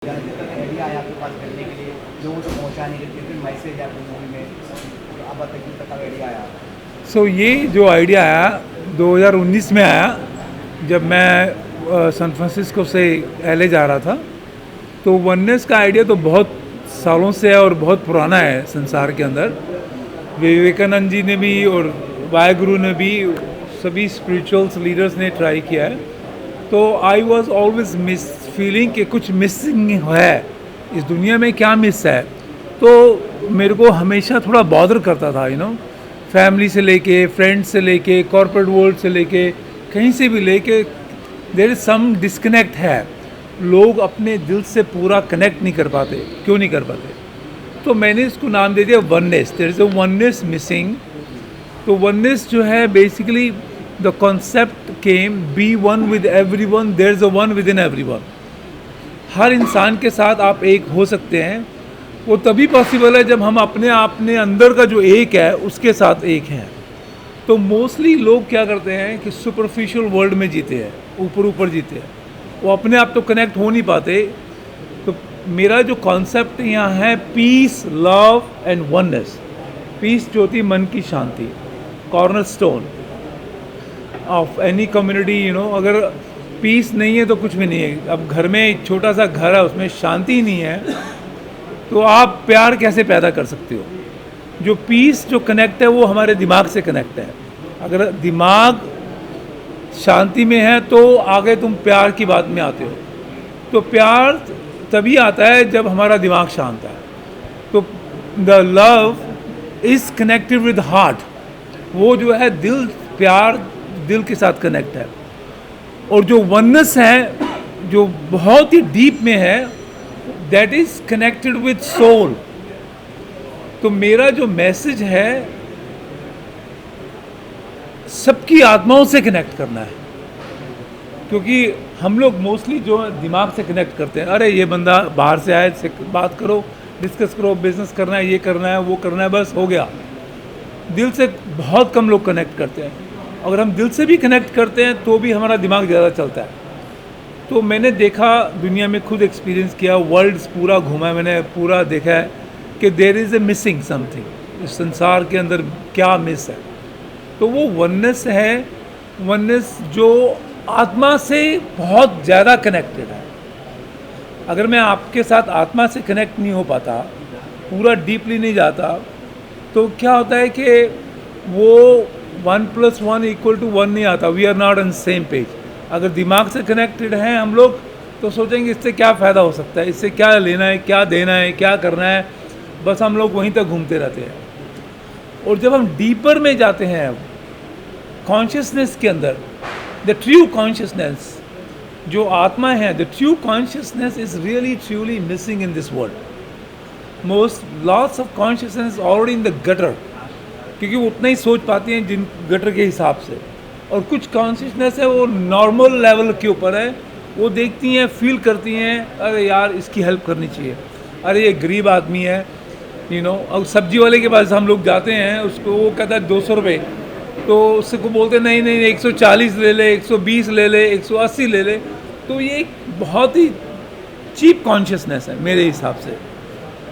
Idea आया आपके पास करने के लिए, लोगों तक पहुँचाने के लिए, फिर मैसेज है आपकी मूवी में, तो आप बताइए किस प्रकार आइडिया आया? ये जो आइडिया आया 2019 में आया, जब मैं सैन फ्रांसिस्को से एलए जा रहा था। तो वननेस का आइडिया तो बहुत सालों से है और बहुत पुराना है संसार के अंदर। विवेकानंद जी ने भी और वाहेगुरु ने भी, सभी स्पिरिचुअल्स लीडर्स ने ट्राई किया है। तो I was always miss feeling कि कुछ मिसिंग है इस दुनिया में, क्या मिस है। तो मेरे को हमेशा थोड़ा बॉदर करता था, फैमिली से लेके, फ्रेंड्स से लेके, कॉर्पोरेट वर्ल्ड से लेके, कहीं से भी लेके देयर इज सम डिस्कनेक्ट है। लोग अपने दिल से पूरा कनेक्ट नहीं कर पाते। क्यों नहीं कर पाते? तो मैंने इसको नाम दे दिया oneness. There is a oneness missing. तो वननेस जो है basically the concept came be one with every one, there is a one with in every one. हर इंसान के साथ आप एक हो सकते हैं। वो तभी पॉसिबल है जब हम अपने अंदर का जो एक है उसके साथ एक हैं। तो मोस्टली लोग क्या करते हैं कि सुपरफिशियल वर्ल्ड में जीते हैं, ऊपर ऊपर जीते हैं, वो अपने आप तो कनेक्ट हो नहीं पाते। तो मेरा जो कॉन्सेप्ट यहाँ है peace, love and oneness. Peace जो होती मन की शांति, corner stone of any community. अगर पीस नहीं है तो कुछ भी नहीं है। अब घर में एक छोटा सा घर है, उसमें शांति नहीं है, तो आप प्यार कैसे पैदा कर सकते हो? जो पीस, जो कनेक्ट है, वो हमारे दिमाग से कनेक्ट है। अगर दिमाग शांति में है तो आगे तुम प्यार की बात में आते हो। तो प्यार तभी आता है जब हमारा दिमाग शांत है। तो the love is connected with heart. वो जो है दिल, प्यार दिल के साथ कनेक्ट है। और जो वननेस है, जो बहुत ही डीप में है, that is connected with soul. तो मेरा जो मैसेज है, सबकी आत्माओं से कनेक्ट करना है। क्योंकि हम लोग मोस्टली जो दिमाग से कनेक्ट करते हैं, अरे ये बंदा बाहर से आए, से बात करो, डिस्कस करो, बिजनेस करना है, ये करना है, वो करना है, बस हो गया। दिल से बहुत कम लोग कनेक्ट करते हैं। अगर हम दिल से भी कनेक्ट करते हैं तो भी हमारा दिमाग ज़्यादा चलता है। तो मैंने देखा, दुनिया में खुद एक्सपीरियंस किया, वर्ल्ड पूरा घूमा, मैंने पूरा देखा है कि there is a missing something. इस संसार के अंदर क्या मिस है? तो वो वननेस है। वननेस जो आत्मा से बहुत ज़्यादा कनेक्टेड है। अगर मैं आपके साथ आत्मा से कनेक्ट नहीं हो पाता, पूरा डीपली नहीं जाता, तो क्या होता है कि वो 1 + 1 = 1 नहीं आता। We are not on same page. अगर दिमाग से कनेक्टेड हैं हम लोग तो सोचेंगे इससे क्या फ़ायदा हो सकता है, इससे क्या लेना है, क्या देना है, क्या करना है, बस हम लोग वहीं तक घूमते रहते हैं। और जब हम डीपर में जाते हैं कॉन्शियसनेस के अंदर, द ट्रू कॉन्शियसनेस जो आत्मा है, the true consciousness is really truly missing in this world. Most lots of consciousness already in the gutter, क्योंकि वो उतना ही सोच पाती हैं जिन गटर के हिसाब से। और कुछ कॉन्शियसनेस है वो नॉर्मल लेवल के ऊपर है, वो देखती हैं, फील करती हैं, अरे यार इसकी हेल्प करनी चाहिए, अरे ये गरीब आदमी है, अब सब्जी वाले के पास हम लोग जाते हैं, उसको वो कहता है 200 रुपये, तो उससे को बोलते नहीं नहीं 140 ले ले, 120 ले ले, 180 ले ले। तो ये एक बहुत ही चीप कॉन्शियसनेस है मेरे हिसाब से।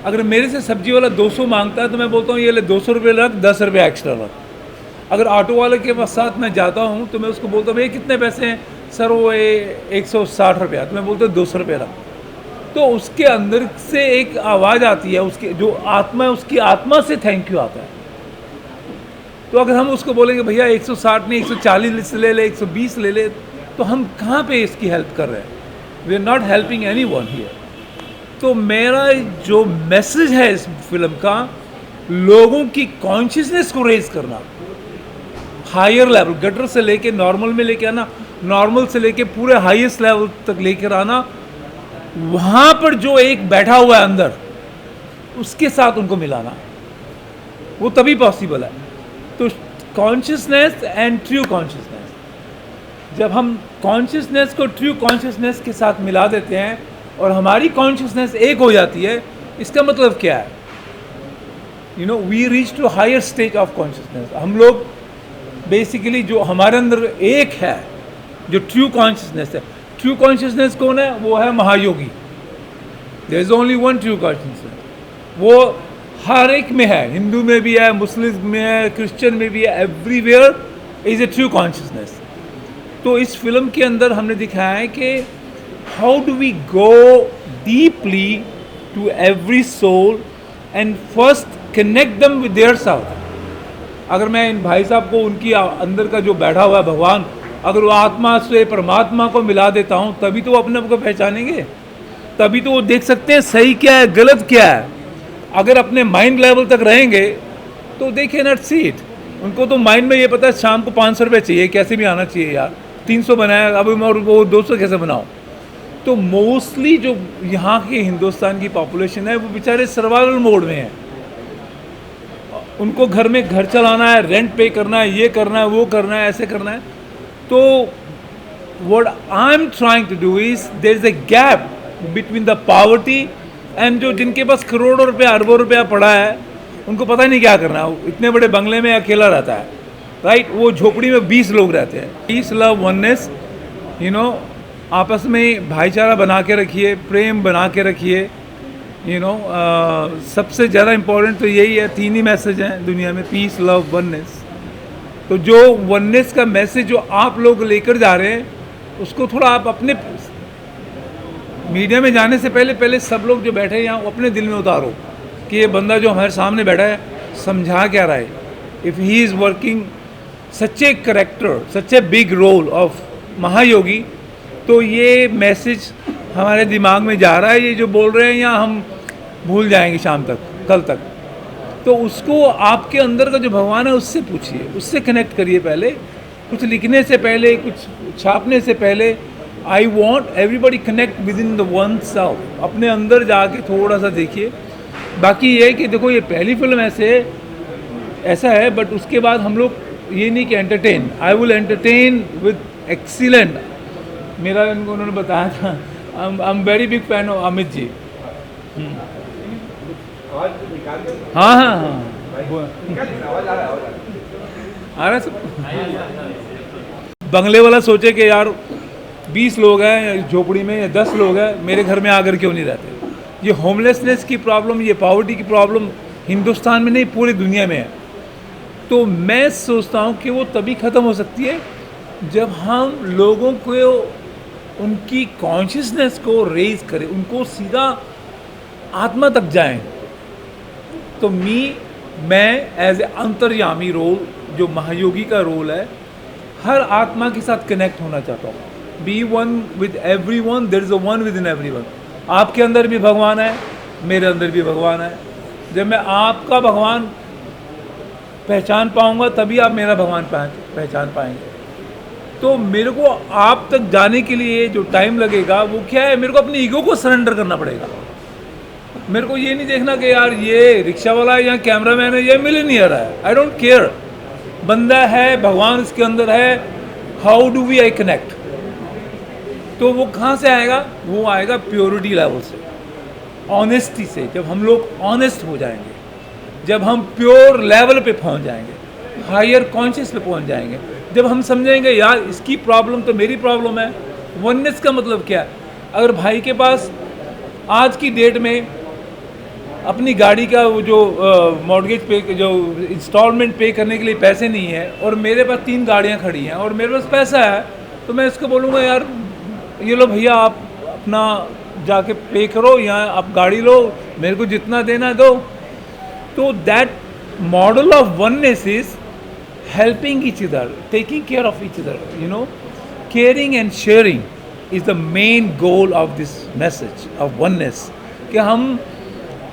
अगर मेरे से सब्जी वाला 200 मांगता है तो मैं बोलता हूँ ये ले 200 रुपये रख, 10 रुपये एक्स्ट्रा रख। अगर ऑटो वाले के साथ मैं जाता हूँ तो मैं उसको बोलता हूँ भैया कितने पैसे हैं? सर वो 160 रुपया। तो मैं बोलता हूँ 200 रुपये रख। तो उसके अंदर से एक आवाज़ आती है, उसके जो आत्मा है, उसकी आत्मा से थैंक यू आता है। तो अगर हम उसको बोलेंगे भैया 160 नहीं 140 ले ले, 120 ले ले, तो हम कहाँ पे इसकी हेल्प कर रहे हैं? We are not helping anyone here. तो मेरा जो मैसेज है इस फिल्म का, लोगों की कॉन्शियसनेस को रेज करना, हायर लेवल, गटर से लेके नॉर्मल में लेके आना, नॉर्मल से लेके पूरे हाईएस्ट लेवल तक लेकर आना। वहाँ पर जो एक बैठा हुआ है अंदर, उसके साथ उनको मिलाना, वो तभी पॉसिबल है। तो कॉन्शियसनेस एंड ट्रू कॉन्शियसनेस, जब हम कॉन्शियसनेस को ट्रू कॉन्शियसनेस के साथ मिला देते हैं और हमारी कॉन्शियसनेस एक हो जाती है, इसका मतलब क्या है? We reach to higher stage of consciousness. हम लोग बेसिकली जो हमारे अंदर एक है, जो ट्रू कॉन्शियसनेस है। ट्रू कॉन्शियसनेस कौन है? वो है Mahayogi. There is only one true consciousness. वो हर एक में है, हिंदू में भी है, मुस्लिम में है, क्रिश्चियन में भी है, everywhere is a true consciousness. तो इस फिल्म के अंदर हमने दिखाया है कि how do we go deeply to every soul and first connect them with their self. अगर मैं इन भाई साहब को उनकी अंदर का जो बैठा हुआ है भगवान, अगर वो आत्मा से परमात्मा को मिला देता हूँ, तभी तो वो अपने आप को पहचानेंगे, तभी तो वो देख सकते हैं सही क्या है गलत क्या है। अगर अपने माइंड लेवल तक रहेंगे तो they can not see it. उनको तो माइंड में ये पता है शाम को 500 रुपये चाहिए, कैसे भी आना चाहिए यार, 300 बनाया अब मैं वो 200 कैसे बनाऊँ। तो मोस्टली जो यहाँ की हिंदुस्तान की पॉपुलेशन है वो बेचारे सर्वाइवल मोड में है। उनको घर में घर चलाना है, रेंट पे करना है, ये करना है, वो करना है, ऐसे करना है। तो what I am trying to do is there is a gap between the poverty and जो जिनके पास करोड़ों रुपया अरबों रुपया पड़ा है, उनको पता नहीं क्या करना है। इतने बड़े बंगले में अकेला रहता है, राइट, वो झोपड़ी में 20 लोग रहते हैं। Peace, love, oneness, you know, आपस में भाईचारा बना के रखिए, प्रेम बना के रखिए, यू नो। सबसे ज़्यादा इम्पोर्टेंट तो यही है, 3 ही मैसेज हैं दुनिया में, पीस, लव, वननेस। तो जो वननेस का मैसेज जो आप लोग लेकर जा रहे हैं, उसको थोड़ा आप अपने मीडिया में जाने से पहले सब लोग जो बैठे हैं यहाँ अपने दिल में उतारो कि ये बंदा जो हमारे सामने बैठा है समझा क्या रहा है। If he is working such a character, such a big role of Mahayogi, तो ये मैसेज हमारे दिमाग में जा रहा है, ये जो बोल रहे हैं या हम भूल जाएंगे शाम तक, कल तक। तो उसको आपके अंदर का जो भगवान है उससे पूछिए, उससे कनेक्ट करिए। पहले कुछ लिखने से पहले, कुछ छापने से पहले, I want everybody connect with in the one self. अपने अंदर जाके थोड़ा सा देखिए। बाकी ये कि देखो ये पहली फिल्म ऐसा है, बट उसके बाद हम लोग ये नहीं कि entertain, I will entertain with excellent. मेरा इनको उन्होंने बताया था, I am very big fan of Amit ji. हाँ हाँ हाँ, आ रहा सब। बंगले वाला सोचे कि यार 20 लोग हैं झोपड़ी में या 10 लोग हैं, मेरे घर में आकर क्यों नहीं रहते। ये होमलेसनेस की प्रॉब्लम, ये पॉवर्टी की प्रॉब्लम हिंदुस्तान में नहीं पूरी दुनिया में है। तो मैं सोचता हूँ कि वो तभी ख़त्म हो सकती है जब हम लोगों को उनकी कॉन्शियसनेस को रेज करें, उनको सीधा आत्मा तक जाएं। तो मैं एज ए अंतर्यामी रोल, जो महायोगी का रोल है, हर आत्मा के साथ कनेक्ट होना चाहता हूँ। Be one with every one, there is a one with in every one. आपके अंदर भी भगवान है, मेरे अंदर भी भगवान है। जब मैं आपका भगवान पहचान पाऊँगा तभी आप मेरा भगवान पहचान पाएंगे। तो मेरे को आप तक जाने के लिए जो टाइम लगेगा वो क्या है, मेरे को अपनी ईगो को सरेंडर करना पड़ेगा। मेरे को ये नहीं देखना कि यार ये रिक्शा वाला है या कैमरामैन है, ये मिलियनियर है, आई डोंट केयर। बंदा है, भगवान इसके अंदर है, how do we I connect. तो वो कहाँ से आएगा? वो आएगा प्योरिटी लेवल से, ऑनेस्टी से। जब हम लोग ऑनेस्ट हो जाएंगे, जब हम प्योर लेवल पे पहुँच जाएंगे, हायर कॉन्शियस पे पहुँच जाएंगे, जब हम समझेंगे यार इसकी प्रॉब्लम तो मेरी प्रॉब्लम है। वननेस का मतलब क्या है? अगर भाई के पास आज की डेट में अपनी गाड़ी का वो जो मॉर्गेज पे, जो इंस्टॉलमेंट पे करने के लिए पैसे नहीं है, और मेरे पास 3 गाड़ियाँ खड़ी हैं और मेरे पास पैसा है, तो मैं इसको बोलूँगा यार ये लो भैया आप अपना जाके पे करो या आप गाड़ी लो, मेरे को जितना देना दो। तो that model of oneness is helping each other, taking care of each other, you know, caring and sharing is the main goal of this message of oneness, कि हम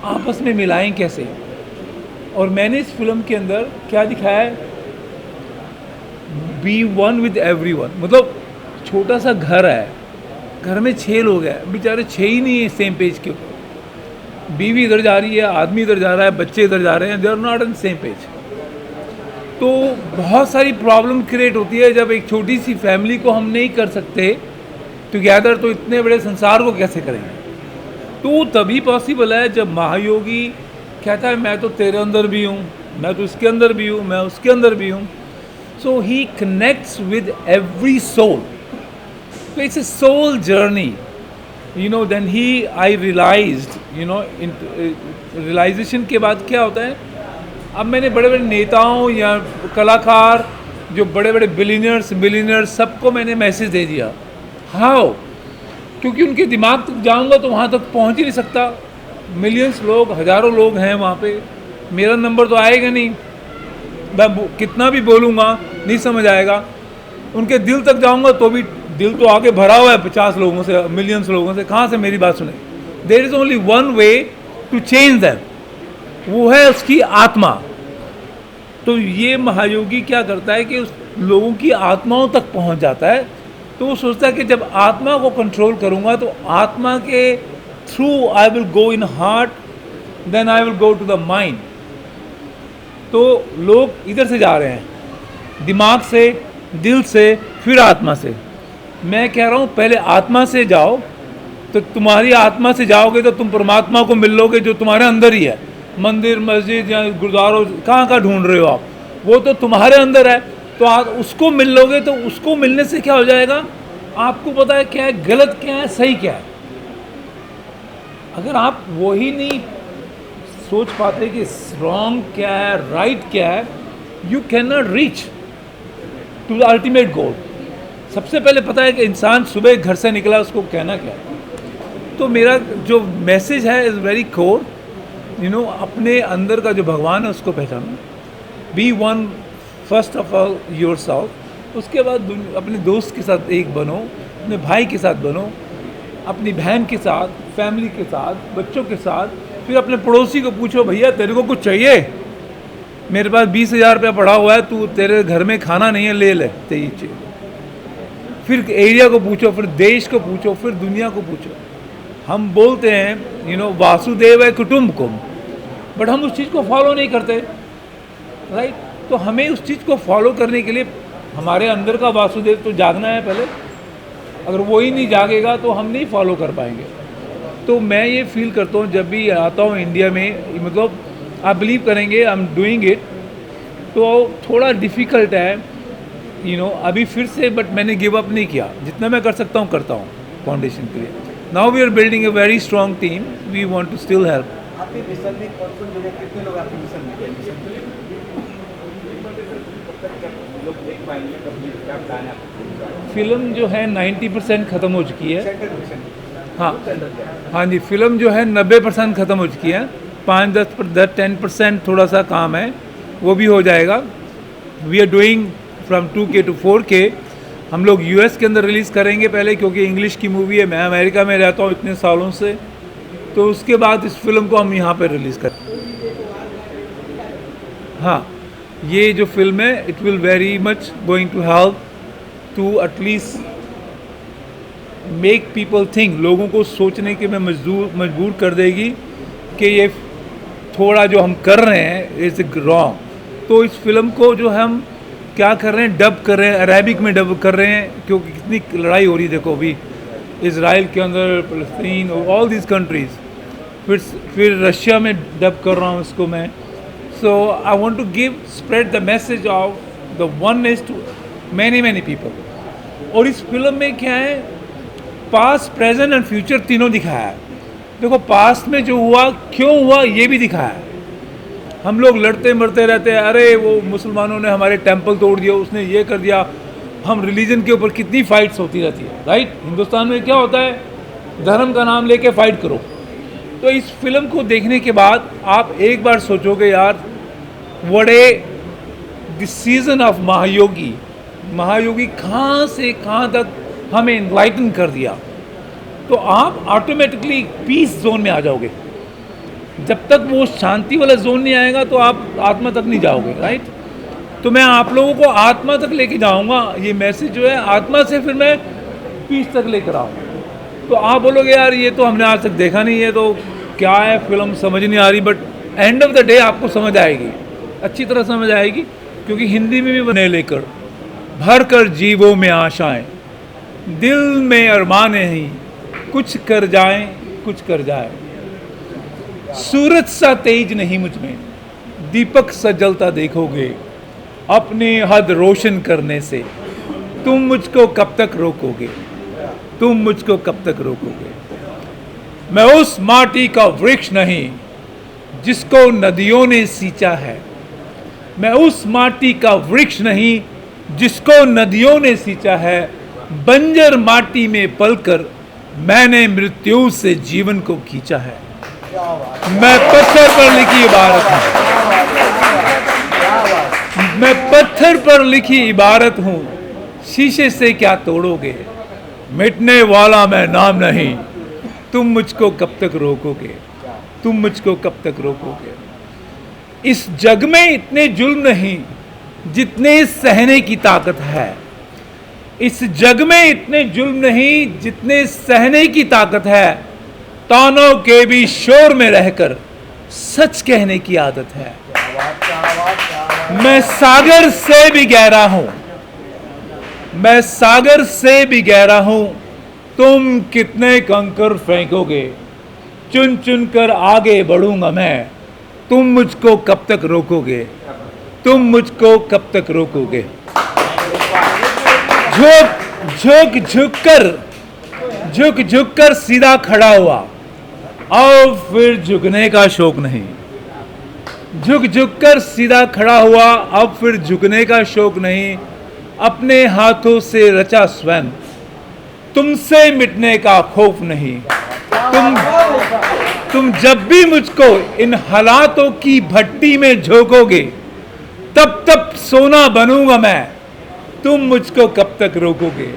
आपस में मिलाएं कैसे। और मैंने इस फिल्म के अंदर क्या दिखाया है, be one with every one. मतलब छोटा सा घर है, घर में 6 लोग हैं, बेचारे 6 ही नहीं है सेम पेज के ऊपर। बीवी इधर जा रही है, आदमी इधर जा रहा है, बच्चे इधर जा रहे हैं, they are not on same page. तो बहुत सारी प्रॉब्लम क्रिएट होती है जब एक छोटी सी फैमिली को हम नहीं कर सकते टुगेदर, तो इतने बड़े संसार को कैसे करेंगे। तो तभी पॉसिबल है जब महायोगी कहता है मैं तो तेरे अंदर भी हूँ, मैं तो इसके अंदर भी हूँ, मैं उसके अंदर भी हूँ। So he connects with every soul. तो it's a soul journey. Then I realised, realisation के बाद क्या होता है, अब मैंने बड़े बड़े नेताओं या कलाकार, जो बड़े बड़े बिलियनर्स सबको मैंने मैसेज दे दिया। हाउ? क्योंकि उनके दिमाग तक जाऊंगा तो वहाँ तक पहुँच ही नहीं सकता। मिलियंस लोग, हज़ारों लोग हैं वहाँ पे, मेरा नंबर तो आएगा नहीं, मैं कितना भी बोलूँगा नहीं समझ आएगा। उनके दिल तक जाऊँगा तो भी दिल तो आगे भरा हुआ है 50 लोगों से, मिलियंस लोगों से, कहाँ से मेरी बात सुने। There is only one way to change them, वो है उसकी आत्मा। तो ये महायोगी क्या करता है कि उस लोगों की आत्माओं तक पहुंच जाता है। तो वो सोचता है कि जब आत्मा को कंट्रोल करूंगा तो आत्मा के through I will go in heart, then I will go to the mind. तो लोग इधर से जा रहे हैं, दिमाग से, दिल से, फिर आत्मा से। मैं कह रहा हूँ पहले आत्मा से जाओ, तो तुम्हारी आत्मा से जाओगे तो तुम परमात्मा को मिल लोगे जो तुम्हारे अंदर ही है। मंदिर, मस्जिद या गुरुद्वारों कहाँ ढूंढ रहे हो आप, वो तो तुम्हारे अंदर है। तो आप उसको मिल लोगे तो उसको मिलने से क्या हो जाएगा, आपको पता है क्या है गलत, क्या है सही, क्या है। अगर आप वही नहीं सोच पाते कि रॉन्ग क्या है, राइट क्या है, you can not reach to the ultimate goal. सबसे पहले पता है कि इंसान सुबह घर से निकला, उसको कहना क्या है। तो मेरा जो मैसेज है इज़ वेरी कोर, अपने अंदर का जो भगवान है उसको पहचानो। Be one first of all your self. उसके बाद अपने दोस्त के साथ एक बनो, अपने भाई के साथ बनो, अपनी बहन के साथ, फैमिली के साथ, बच्चों के साथ। फिर अपने पड़ोसी को पूछो, भैया तेरे को कुछ चाहिए, मेरे पास 20,000 रुपया पड़ा हुआ है, तू तेरे घर में खाना नहीं है, ले ले चाहिए। फिर एरिया को पूछो, फिर देश को पूछो, फिर दुनिया को पूछो। हम बोलते हैं वासुदेव है कुटुम्बकम, बट हम उस चीज़ को फॉलो नहीं करते, राइट। तो हमें उस चीज़ को फॉलो करने के लिए हमारे अंदर का वासुदेव तो जागना है पहले। अगर वो ही नहीं जागेगा तो हम नहीं फॉलो कर पाएंगे। तो मैं ये फील करता हूँ जब भी आता हूँ इंडिया में, मतलब आप बिलीव करेंगे आई एम डूइंग इट, तो थोड़ा डिफ़िकल्ट है अभी फिर से, बट मैंने गिव अप नहीं किया। जितना मैं कर सकता हूँ करता हूँ फाउंडेशन के लिए। Now we are building a very strong team, we want to still help. आपके मिशन में कौन जुड़े, कितने लोग आपके मिशन में हैं? फिल्म जो है 90% ख़त्म हो चुकी है। सेंट्रल मिशन, हाँ जी, फिल्म जो है 90% ख़त्म हो चुकी है। 5-10% थोड़ा सा काम है, वो भी हो जाएगा। We are doing from 2K to 4K। हम लोग US के अंदर रिलीज़ करेंगे पहले, क्योंकि इंग्लिश की मूवी है। मैं अमेरिका में रहता हूँ इतने सालों से, तो उसके बाद इस फिल्म को हम यहाँ पर रिलीज़ करें। हाँ, ये जो फिल्म है it will very much going to help to at least make people think, लोगों को सोचने के में मजबूर कर देगी कि ये थोड़ा जो हम कर रहे हैं इज़ रॉन्ग। तो इस फिल्म को जो हम क्या कर रहे हैं, डब कर रहे हैं, अरेबिक में डब कर रहे हैं, क्योंकि कितनी लड़ाई हो रही है देखो अभी इज़राइल के अंदर, फ़लस्तीन और ऑल दीज कंट्रीज़। फिर रशिया में डब कर रहा हूँ इसको मैं। So I want to spread the message of the oneness to many people। और इस फिल्म में क्या है, पास्ट, प्रेजेंट एंड फ्यूचर तीनों दिखाया है। देखो पास्ट में जो हुआ, क्यों हुआ, ये भी दिखाया है। हम लोग लड़ते मरते रहते हैं, अरे वो मुसलमानों ने हमारे टेंपल तोड़ दिया, उसने ये कर दिया। हम रिलीजन के ऊपर कितनी फाइट्स होती रहती है, राइट। हिंदुस्तान में क्या होता है, धर्म का नाम लेके फाइट करो। तो इस फिल्म को देखने के बाद आप एक बार सोचोगे, यार वड़े दिस सीजन ऑफ महायोगी कहाँ से कहाँ तक हमें इनलाइटन कर दिया। तो आप ऑटोमेटिकली पीस जोन में आ जाओगे। जब तक वो शांति वाला जोन नहीं आएगा तो आप आत्मा तक नहीं जाओगे, राइट। तो मैं आप लोगों को आत्मा तक लेके जाऊंगा। ये मैसेज जो है आत्मा से फिर मैं पीस तक लेकर आऊँगा। तो आप बोलोगे यार ये तो हमने आज तक देखा नहीं है, तो क्या है फिल्म समझ नहीं आ रही, but end of the day आपको समझ आएगी, अच्छी तरह समझ आएगी। क्योंकि हिंदी में भी बने लेकर भर कर जीवों में आशाएं, दिल में अरमाने ही, कुछ कर जाएं कुछ कर जाए। सूरज सा तेज नहीं मुझ में, दीपक सा जलता देखोगे, अपनी हद रोशन करने से तुम मुझको कब तक रोकोगे, तुम मुझको कब तक रोकोगे। मैं उस माटी का वृक्ष नहीं जिसको नदियों ने सींचा है। मैं उस माटी का वृक्ष नहीं जिसको नदियों ने सींचा है। बंजर माटी में पलकर मैंने मृत्यु से जीवन को खींचा है। मैं पत्थर पर लिखी इबारत हूँ। मैं पत्थर पर लिखी इबारत हूँ, शीशे से क्या तोड़ोगे। मिटने वाला मैं नाम नहीं, तुम मुझको कब तक रोकोगे। तुम मुझको कब तक रोकोगे। इस जग में इतने जुल्म नहीं जितने सहने की ताकत है। इस जग में इतने जुल्म नहीं जितने सहने की ताकत है। तानों के भी शोर में रहकर सच कहने की आदत है। मैं सागर से भी गहरा हूं। मैं सागर से भी गहरा हूं। तुम कितने कंकर फेंकोगे। चुन चुन कर आगे बढ़ूंगा मैं। तुम मुझको कब तक रोकोगे। तुम मुझको कब तक रोकोगे। झुक झुक कर सीधा खड़ा हुआ, और फिर झुकने का शौक नहीं। झुक झुक कर सीधा खड़ा हुआ, अब फिर झुकने का शौक नहीं। अपने हाथों से रचा स्वयं, तुमसे मिटने का खौफ नहीं। तुम जब भी मुझको इन हालातों की भट्टी में झोंकोगे, तब तब सोना बनूंगा मैं। तुम मुझको कब तक रोकोगे।